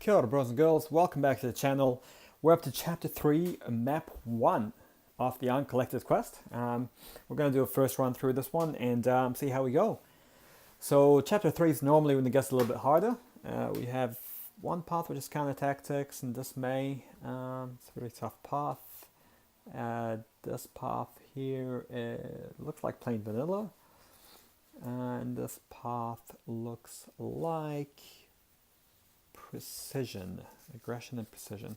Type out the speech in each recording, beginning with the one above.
Kia ora, bros and girls, welcome back to the channel. We're up to chapter 3, map 1 of the Uncollected Quest. We're going to do a first run through this one and see how we go. So chapter 3 is normally when it gets a little bit harder. We have one path which is counter tactics and dismay. It's a very tough path. This path here looks like plain vanilla. And this path looks like precision, aggression and precision.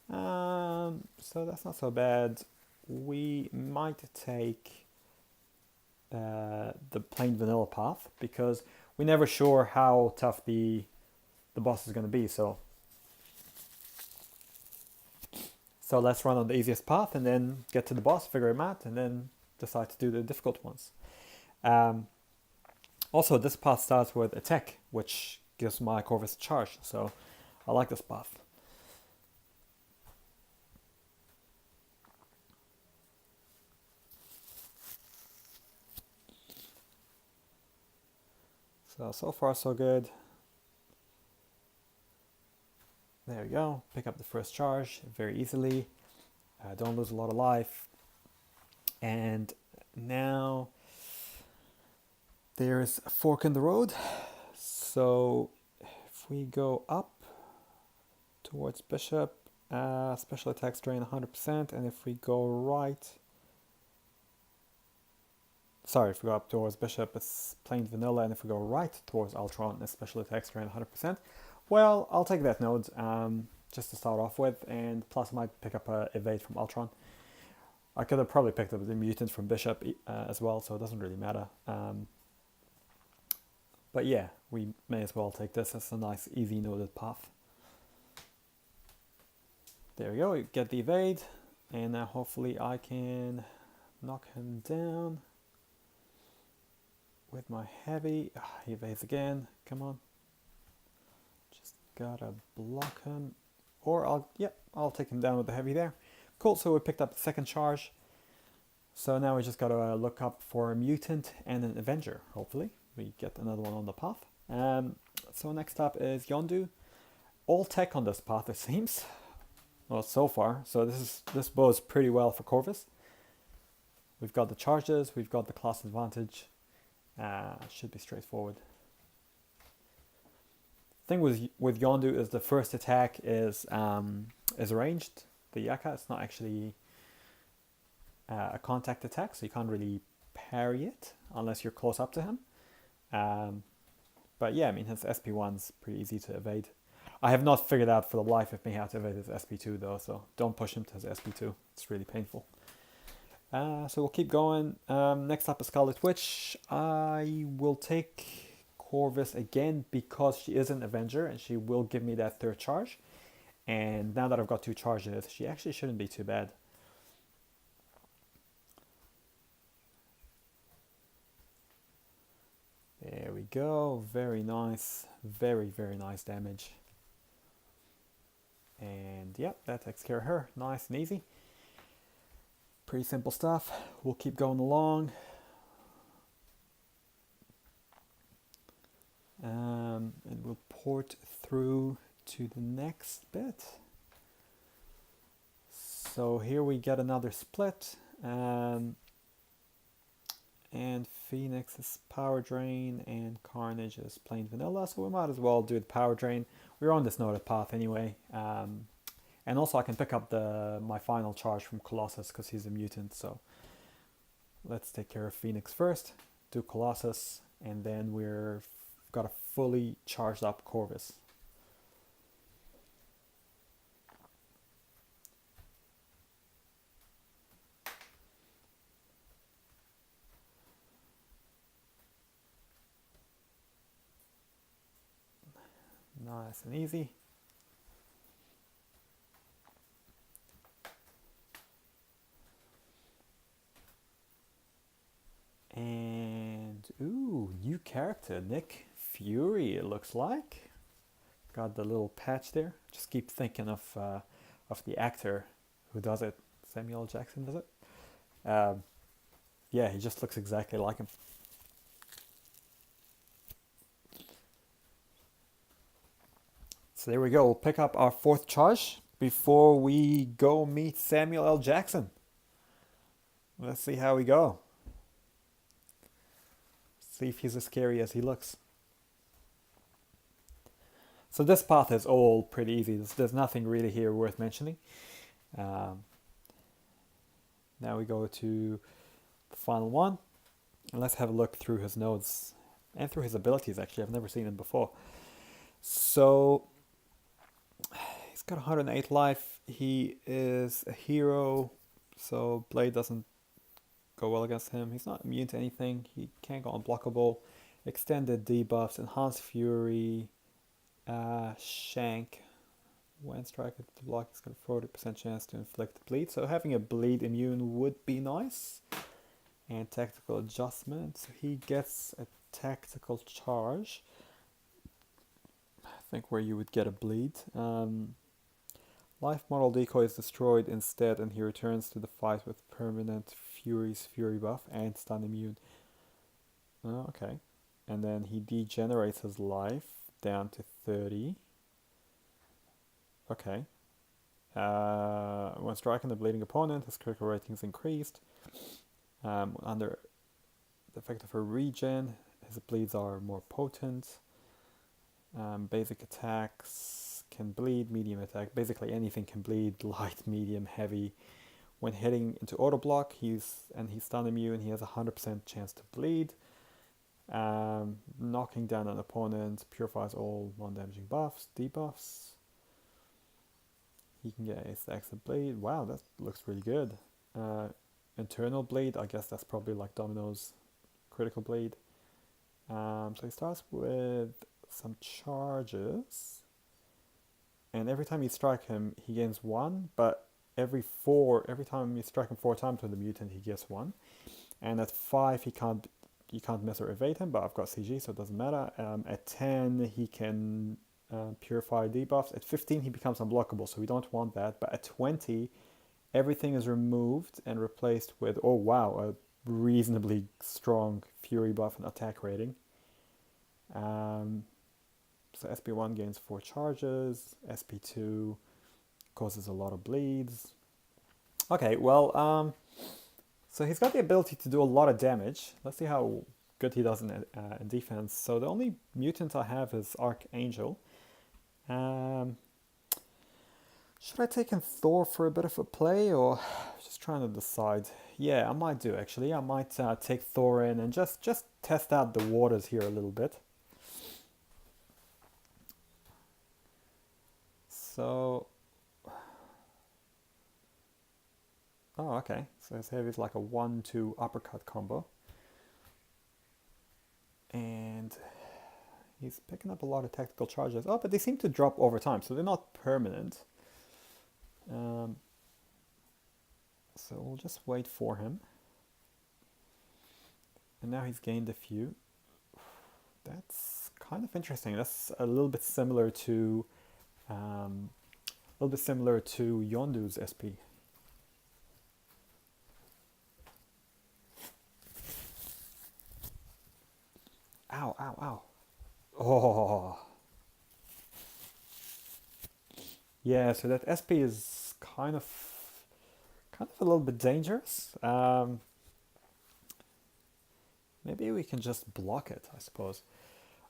So that's not so bad. We might take the plain vanilla path because we're never sure how tough the boss is going to be. So let's run on the easiest path and then get to the boss, figure him out, and then decide to do the difficult ones. Also, this path starts with attack, which gives my Corvus a charge, so I like this path. So far so good. There we go, pick up the first charge very easily. Don't lose a lot of life. And now there's a fork in the road. So if we go up towards Bishop, special attacks drain 100%, and if we go right, if we go up towards Bishop, it's plain vanilla, and if we go right towards Ultron, it's special attacks drain 100%. Well, I'll take that node just to start off with, and plus I might pick up a evade from Ultron. I could have probably picked up the mutant from Bishop as well, so it doesn't really matter. But yeah, we may as well take this as a nice, easy noded path. There we go, we get the evade, and now hopefully I can knock him down with my heavy. He evades again, come on. Just gotta block him, or I'll take him down with the heavy there. Cool, so we picked up the second charge. So now we just gotta look up for a mutant and an Avenger, hopefully. We get another one on the path. So next up is Yondu. All tech on this path, it seems. Well, so far. So this bodes pretty well for Corvus. We've got the charges, we've got the class advantage. Should be straightforward. Thing with Yondu is the first attack is ranged. The Yaka, it's not actually a contact attack, so you can't really parry it unless you're close up to him. But yeah, I mean, his SP1's pretty easy to evade. I have not figured out for the life of me how to evade his SP2 though, so don't push him to his SP2. It's really painful. So we'll keep going. Next up is Scarlet Witch. I will take Corvus again because she is an Avenger and she will give me that third charge. And now that I've got two charges, she actually shouldn't be too bad. There we go, very nice, very, very nice damage. And yep, that takes care of her, nice and easy. Pretty simple stuff, we'll keep going along. And we'll port through to the next bit. So here we get another split. And Phoenix is power drain and Carnage is plain vanilla, so we might as well do the power drain. We're on this noded path anyway. And also I can pick up my final charge from Colossus because he's a mutant, so let's take care of Phoenix first, do Colossus, and then we've got a fully charged up Corvus. Nice and easy. And ooh, new character, Nick Fury, it looks like. Got the little patch there. Just keep thinking of the actor who does it. Samuel Jackson does it. Yeah, he just looks exactly like him. So there we go. We'll pick up our fourth charge before we go meet Samuel L. Jackson. Let's see how we go. See if he's as scary as he looks. So this path is all pretty easy. There's nothing really here worth mentioning. Now we go to the final one. And let's have a look through his notes and through his abilities, actually. I've never seen him before. So he's got 108 life. He is a hero, so Blade doesn't go well against him. He's not immune to anything. He can't go unblockable. Extended debuffs, Enhanced Fury, Shank. When strike at the block, he's got a 40% chance to inflict bleed. So having a bleed immune would be nice. And tactical adjustment. So he gets a tactical charge. I think where you would get a bleed. Life model decoy is destroyed instead, and he returns to the fight with permanent Fury's Fury buff and stun immune. Oh, okay. And then he degenerates his life down to 30. Okay. When striking the bleeding opponent, his critical rating is increased. Under the effect of a regen, his bleeds are more potent. Basic attacks can bleed, medium attack. Basically anything can bleed, light, medium, heavy. When hitting into auto block, he's stun immune, he has a 100% chance to bleed. Knocking down an opponent purifies all non-damaging buffs, debuffs. He can get a stacks of bleed. Wow, that looks really good. Internal bleed, I guess that's probably like Domino's critical bleed. So he starts with some charges, and every time you strike him, he gains 1. But every time you strike him 4 times with the mutant, he gets 1. And at 5, you can't miss or evade him. But I've got CG, so it doesn't matter. At 10, he can purify debuffs. At 15, he becomes unblockable, so we don't want that. But at 20, everything is removed and replaced with, oh wow, a reasonably strong Fury buff and attack rating. So SP1 gains 4 charges, SP2 causes a lot of bleeds. Okay, well, so he's got the ability to do a lot of damage. Let's see how good he does in defense. So the only mutant I have is Archangel. Should I take in Thor for a bit of a play, or just trying to decide? Yeah, I might do actually. I might take Thor in and just test out the waters here a little bit. So, oh okay. So his heavy is like a 1-2 uppercut combo, and he's picking up a lot of tactical charges. Oh, but they seem to drop over time, so they're not permanent. So we'll just wait for him. And now he's gained a few. That's kind of interesting. That's a little bit similar to Yondu's SP. Ow, ow, ow. Oh. Yeah, so that SP is kind of a little bit dangerous. Maybe we can just block it, I suppose.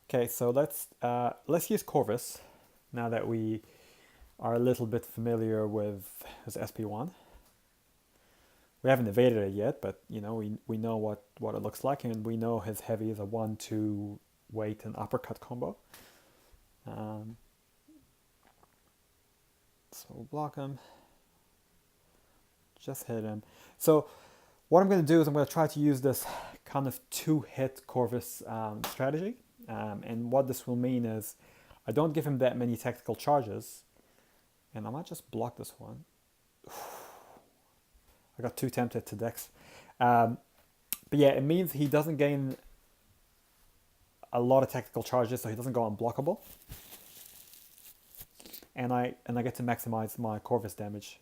Okay, so let's use Corvus now that we are a little bit familiar with his SP1. We haven't evaded it yet, but you know we know what it looks like, and we know his heavy is a 1-2 weight and uppercut combo. So we'll block him. Just hit him. So what I'm going to do is I'm going to try to use this kind of 2-hit Corvus strategy. And what this will mean is I don't give him that many tactical charges. And I might just block this one. I got too tempted to Dex. But yeah, it means he doesn't gain a lot of tactical charges, so he doesn't go unblockable. And I get to maximize my Corvus damage.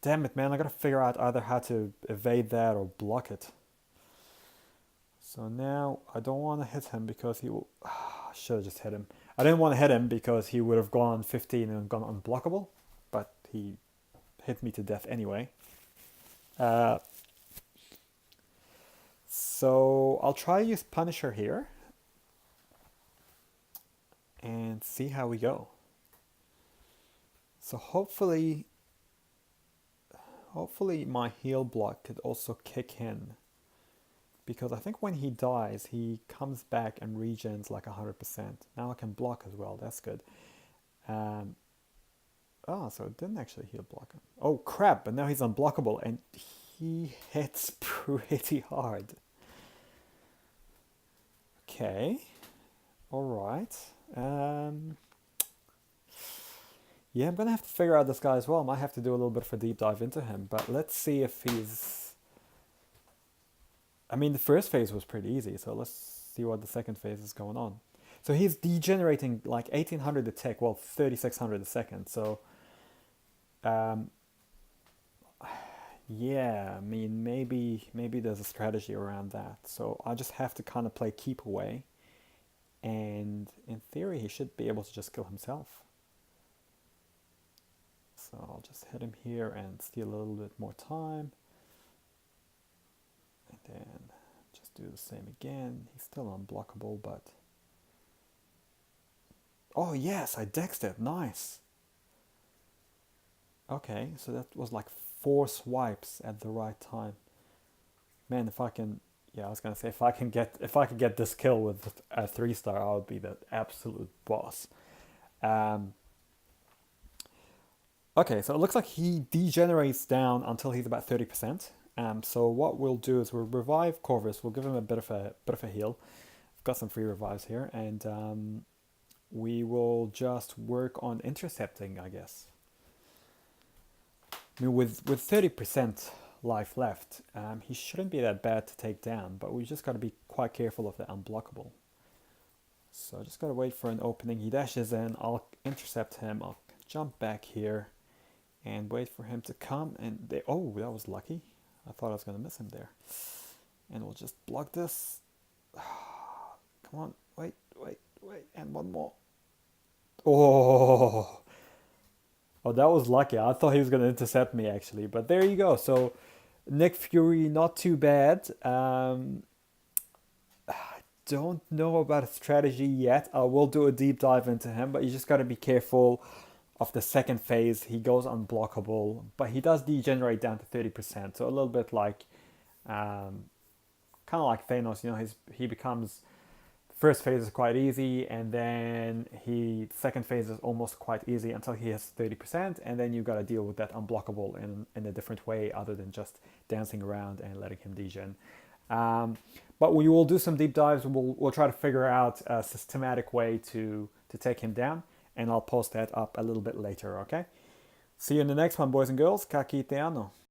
Damn it, man, I gotta figure out either how to evade that or block it. So now I don't want to hit him because he will... I should have just hit him. I didn't want to hit him because he would have gone 15 and gone unblockable, but he hit me to death anyway. So I'll try to use Punisher here and see how we go. So hopefully my heal block could also kick in, because I think when he dies he comes back and regens like 100%. Now I can block as well, that's good. Oh, so it didn't actually heal block him. Oh crap, but now he's unblockable and he hits pretty hard. Okay, alright. Yeah, I'm gonna have to figure out this guy as well. I might have to do a little bit of a deep dive into him, but let's see if he's... I mean, the first phase was pretty easy, so let's see what the second phase is going on. So he's degenerating like 1800 a tick, well, 3600 a second, so... yeah, I mean, maybe there's a strategy around that. So I just have to kind of play keep away, and in theory he should be able to just kill himself. So I'll just hit him here and steal a little bit more time. And then just do the same again. He's still unblockable, but... Oh yes, I dexed it, nice! Okay, so that was like 4 swipes at the right time. Man, if I can... Yeah, I was gonna say, if I could get this kill with a 3-star, I would be the absolute boss. Okay, so it looks like he degenerates down until he's about 30%. So what we'll do is we'll revive Corvus. We'll give him a bit of a heal. I've got some free revives here, and we will just work on intercepting, I guess. I mean, with 30% life left, he shouldn't be that bad to take down, but we just got to be quite careful of the unblockable. So I just got to wait for an opening. He dashes in. I'll intercept him. I'll jump back here and wait for him to come, and oh, that was lucky. I thought I was going to miss him there. And we'll just block this. Come on, wait, and one more. Oh, that was lucky. I thought he was going to intercept me actually, but there you go. So Nick Fury, not too bad. Don't know about a strategy yet. I will do a deep dive into him, but you just got to be careful of the second phase. He goes unblockable, but he does degenerate down to 30%. So a little bit like, kind of like Thanos. You know, he becomes... First phase is quite easy, and then second phase is almost quite easy until he has 30%, and then you got to deal with that unblockable in a different way other than just dancing around and letting him degen. But we will do some deep dives. We'll try to figure out a systematic way to take him down, and I'll post that up a little bit later, okay? See you in the next one, boys and girls. Ka kite ano.